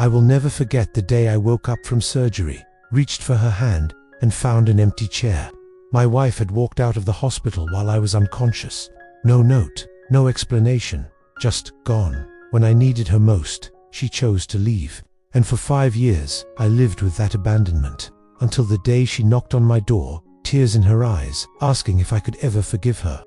I will never forget the day I woke up from surgery, reached for her hand, and found an empty chair. My wife had walked out of the hospital while I was unconscious. No note, no explanation, just gone. When I needed her most, she chose to leave. And for 5 years, I lived with that abandonment, until the day she knocked on my door, tears in her eyes, asking if I could ever forgive her.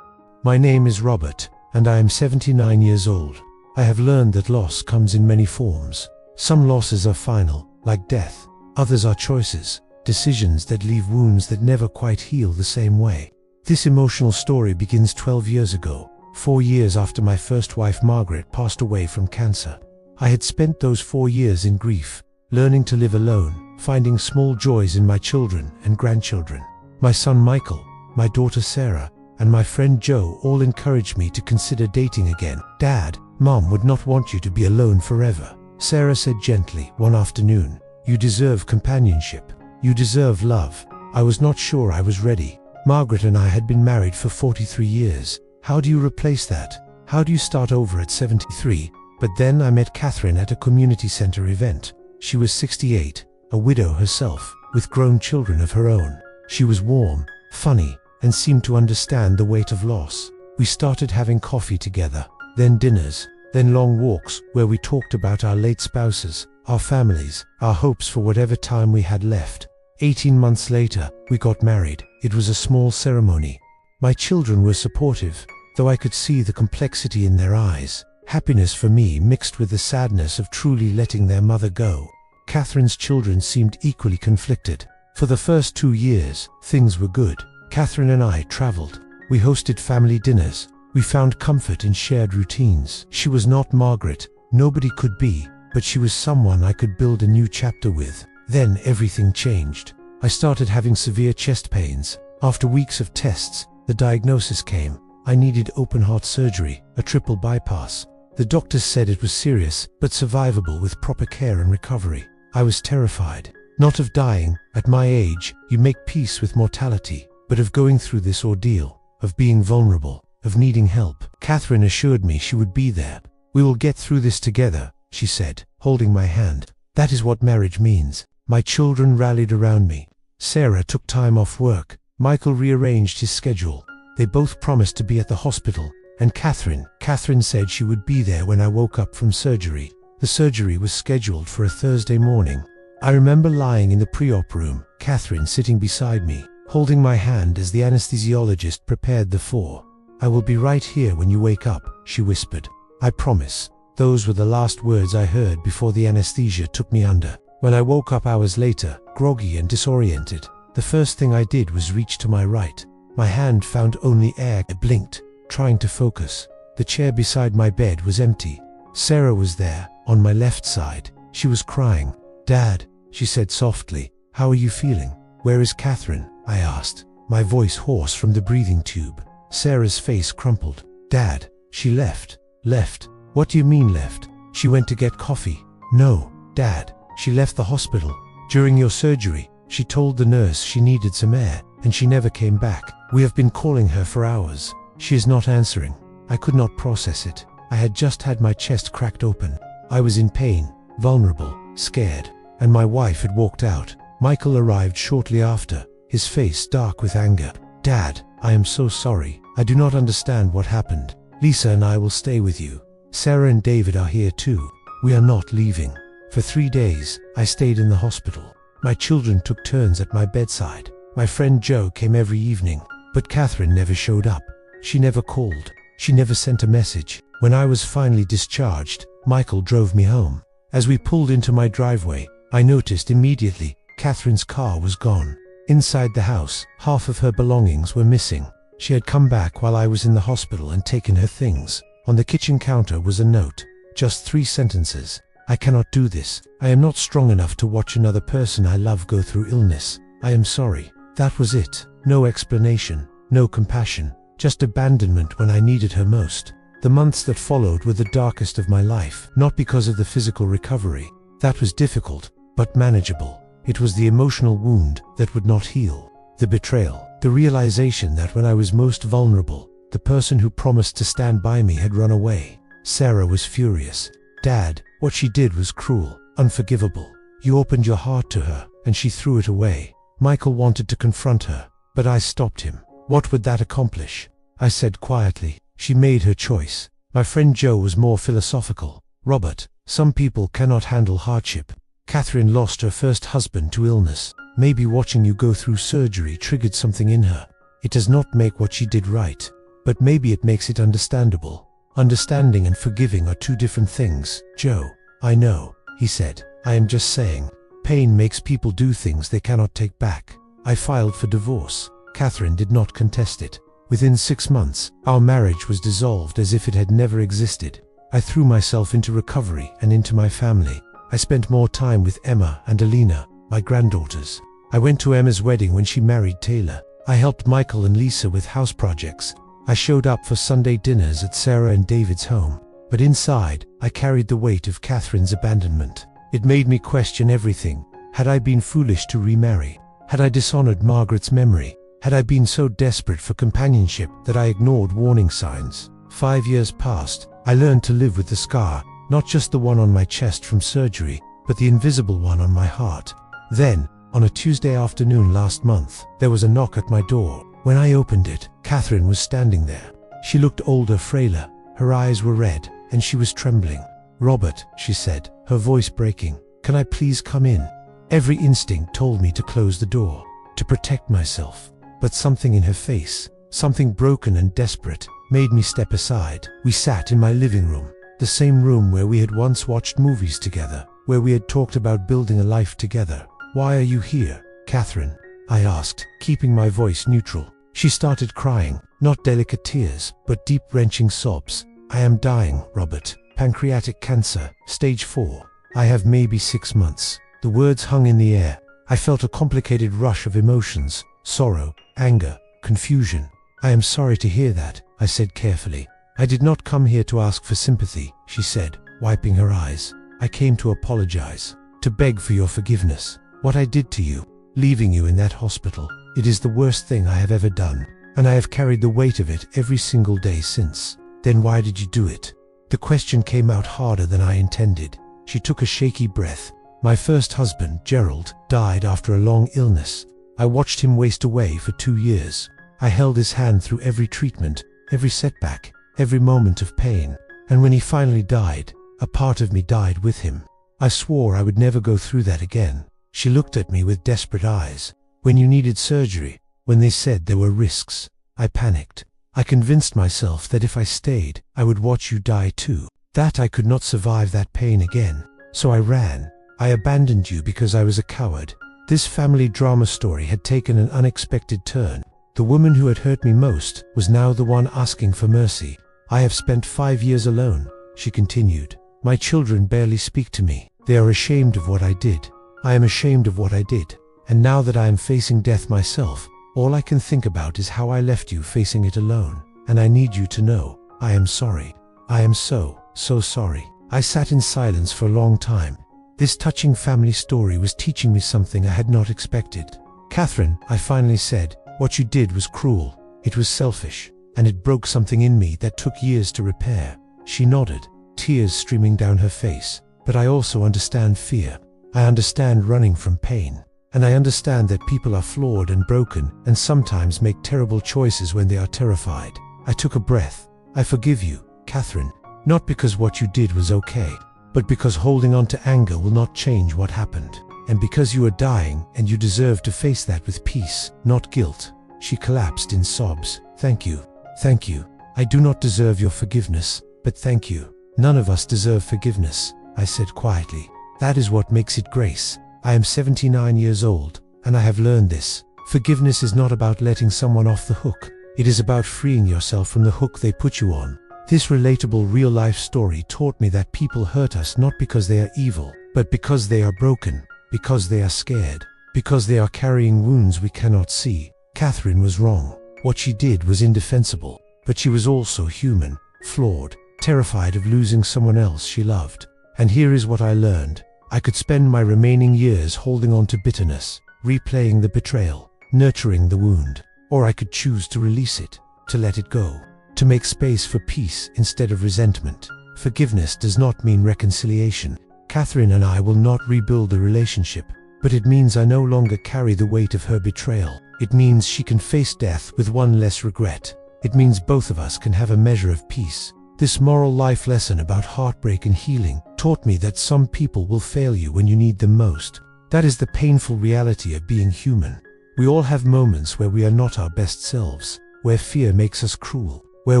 My name is Robert, and I am 79 years old. I have learned that loss comes in many forms. Some losses are final, like death. Others are choices, decisions that leave wounds that never quite heal the same way. This emotional story begins 12 years ago, 4 years after my first wife Margaret passed away from cancer. I had spent those 4 years in grief, learning to live alone, finding small joys in my children and grandchildren. My son Michael, my daughter Sarah, and my friend Joe all encouraged me to consider dating again. "Dad, Mom would not want you to be alone forever," Sarah said gently one afternoon. "You deserve companionship. You deserve love." I was not sure I was ready. Margaret and I had been married for 43 years. How do you replace that? How do you start over at 73? But then I met Catherine at a community center event. She was 68, a widow herself, with grown children of her own. She was warm, funny, and seemed to understand the weight of loss. We started having coffee together, then dinners, then long walks where we talked about our late spouses, our families, our hopes for whatever time we had left. 18 months later, we got married. It was a small ceremony. My children were supportive, though I could see the complexity in their eyes. Happiness for me mixed with the sadness of truly letting their mother go. Catherine's children seemed equally conflicted. For the first 2 years, things were good. Catherine and I traveled. We hosted family dinners. We found comfort in shared routines. She was not Margaret, nobody could be, but she was someone I could build a new chapter with. Then everything changed. I started having severe chest pains. After weeks of tests, the diagnosis came. I needed open-heart surgery, a triple bypass. The doctors said it was serious, but survivable with proper care and recovery. I was terrified. Not of dying. At my age, you make peace with mortality, but of going through this ordeal, of being vulnerable, of needing help. Catherine assured me she would be there. "We will get through this together," she said, holding my hand. "That is what marriage means." My children rallied around me. Sarah took time off work. Michael rearranged his schedule. They both promised to be at the hospital. And Catherine said she would be there when I woke up from surgery. The surgery was scheduled for a Thursday morning. I remember lying in the pre-op room, Catherine sitting beside me, holding my hand as the anesthesiologist prepared the four. "I will be right here when you wake up," she whispered. "I promise." Those were the last words I heard before the anesthesia took me under. When I woke up hours later, groggy and disoriented, the first thing I did was reach to my right. My hand found only air. I blinked, trying to focus. The chair beside my bed was empty. Sarah was there, on my left side. She was crying. "Dad," she said softly, "how are you feeling?" "Where is Catherine?" I asked, my voice hoarse from the breathing tube. Sarah's face crumpled. "Dad, she left." "Left? What do you mean left?" "She went to get coffee." "No, Dad. She left the hospital. During your surgery, she told the nurse she needed some air, and she never came back. We have been calling her for hours. She is not answering." I could not process it. I had just had my chest cracked open. I was in pain, vulnerable, scared, and my wife had walked out. Michael arrived shortly after, his face dark with anger. "Dad, I am so sorry. I do not understand what happened. Lisa and I will stay with you. Sarah and David are here too. We are not leaving." For 3 days, I stayed in the hospital. My children took turns at my bedside. My friend Joe came every evening, but Catherine never showed up. She never called. She never sent a message. When I was finally discharged, Michael drove me home. As we pulled into my driveway, I noticed immediately Catherine's car was gone. Inside the house, half of her belongings were missing. She had come back while I was in the hospital and taken her things. On the kitchen counter was a note, just 3 sentences. "I cannot do this. I am not strong enough to watch another person I love go through illness. I am sorry." That was it. No explanation, no compassion, just abandonment when I needed her most. The months that followed were the darkest of my life, not because of the physical recovery. That was difficult, but manageable. It was the emotional wound that would not heal. The betrayal, the realization that when I was most vulnerable, the person who promised to stand by me had run away. Sarah was furious. "Dad, what she did was cruel, unforgivable. You opened your heart to her, and she threw it away." Michael wanted to confront her, but I stopped him. "What would that accomplish?" I said quietly. "She made her choice." My friend Joe was more philosophical. "Robert, some people cannot handle hardship. Catherine lost her first husband to illness. Maybe watching you go through surgery triggered something in her. It does not make what she did right, but maybe it makes it understandable. Understanding and forgiving are two different things." "Joe, I know," he said. "I am just saying. Pain makes people do things they cannot take back." I filed for divorce. Catherine did not contest it. Within 6 months, our marriage was dissolved as if it had never existed. I threw myself into recovery and into my family. I spent more time with Emma and Alina, my granddaughters. I went to Emma's wedding when she married Taylor. I helped Michael and Lisa with house projects. I showed up for Sunday dinners at Sarah and David's home. But inside, I carried the weight of Catherine's abandonment. It made me question everything. Had I been foolish to remarry? Had I dishonored Margaret's memory? Had I been so desperate for companionship that I ignored warning signs? 5 years passed. I learned to live with the scar, not just the one on my chest from surgery, but the invisible one on my heart. Then, on a Tuesday afternoon last month, there was a knock at my door. When I opened it, Catherine was standing there. She looked older, frailer. Her eyes were red, and she was trembling. "Robert," she said, her voice breaking, "can I please come in?" Every instinct told me to close the door, to protect myself. But something in her face, something broken and desperate, made me step aside. We sat in my living room, the same room where we had once watched movies together, where we had talked about building a life together. "Why are you here, Catherine?" I asked, keeping my voice neutral. She started crying, not delicate tears, but deep wrenching sobs. "I am dying, Robert. Pancreatic cancer, stage 4. I have maybe 6 months." The words hung in the air. I felt a complicated rush of emotions, sorrow, anger, confusion. "I am sorry to hear that," I said carefully. "I did not come here to ask for sympathy," she said, wiping her eyes. "I came to apologize, to beg for your forgiveness. What I did to you, leaving you in that hospital, it is the worst thing I have ever done, and I have carried the weight of it every single day since." "Then why did you do it?" The question came out harder than I intended. She took a shaky breath. "My first husband, Gerald, died after a long illness. I watched him waste away for 2 years. I held his hand through every treatment, every setback, every moment of pain. And when he finally died, a part of me died with him. I swore I would never go through that again." She looked at me with desperate eyes. "When you needed surgery, when they said there were risks, I panicked. I convinced myself that if I stayed, I would watch you die too. That I could not survive that pain again. So I ran. I abandoned you because I was a coward." This family drama story had taken an unexpected turn. The woman who had hurt me most was now the one asking for mercy. "I have spent 5 years alone," she continued. "My children barely speak to me. They are ashamed of what I did. I am ashamed of what I did. And now that I am facing death myself, all I can think about is how I left you facing it alone. And I need you to know, I am sorry. I am so sorry." I sat in silence for a long time. This touching family story was teaching me something I had not expected. "Catherine," I finally said, "what you did was cruel. It was selfish, and it broke something in me that took years to repair." She nodded, tears streaming down her face. "But I also understand fear. I understand running from pain. And I understand that people are flawed and broken and sometimes make terrible choices when they are terrified." I took a breath. "I forgive you, Catherine. Not because what you did was okay, but because holding on to anger will not change what happened. And because you are dying and you deserve to face that with peace, not guilt." She collapsed in sobs. "Thank you. Thank you. I do not deserve your forgiveness, but thank you." "None of us deserve forgiveness," I said quietly. "That is what makes it grace. I am 79 years old, and I have learned this. Forgiveness is not about letting someone off the hook. It is about freeing yourself from the hook they put you on." This relatable real-life story taught me that people hurt us not because they are evil, but because they are broken, because they are scared, because they are carrying wounds we cannot see. Catherine was wrong. What she did was indefensible, but she was also human, flawed, terrified of losing someone else she loved. And here is what I learned. I could spend my remaining years holding on to bitterness, replaying the betrayal, nurturing the wound, or I could choose to release it, to let it go, to make space for peace instead of resentment. Forgiveness does not mean reconciliation. Catherine and I will not rebuild the relationship, but it means I no longer carry the weight of her betrayal. It means she can face death with one less regret. It means both of us can have a measure of peace. This moral life lesson about heartbreak and healing taught me that some people will fail you when you need them most. That is the painful reality of being human. We all have moments where we are not our best selves, where fear makes us cruel, where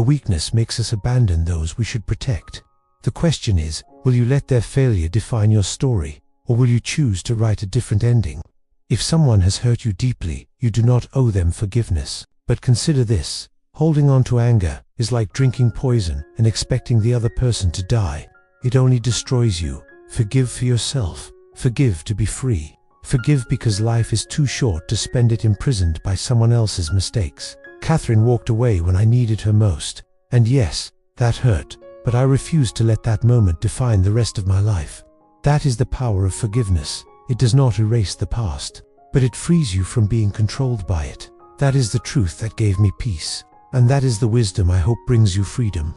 weakness makes us abandon those we should protect. The question is, will you let their failure define your story, or will you choose to write a different ending? If someone has hurt you deeply, you do not owe them forgiveness. But consider this: holding on to anger is like drinking poison and expecting the other person to die. It only destroys you. Forgive for yourself. Forgive to be free. Forgive because life is too short to spend it imprisoned by someone else's mistakes. Catherine walked away when I needed her most. And yes, that hurt, but I refused to let that moment define the rest of my life. That is the power of forgiveness. It does not erase the past, but it frees you from being controlled by it. That is the truth that gave me peace, and that is the wisdom I hope brings you freedom.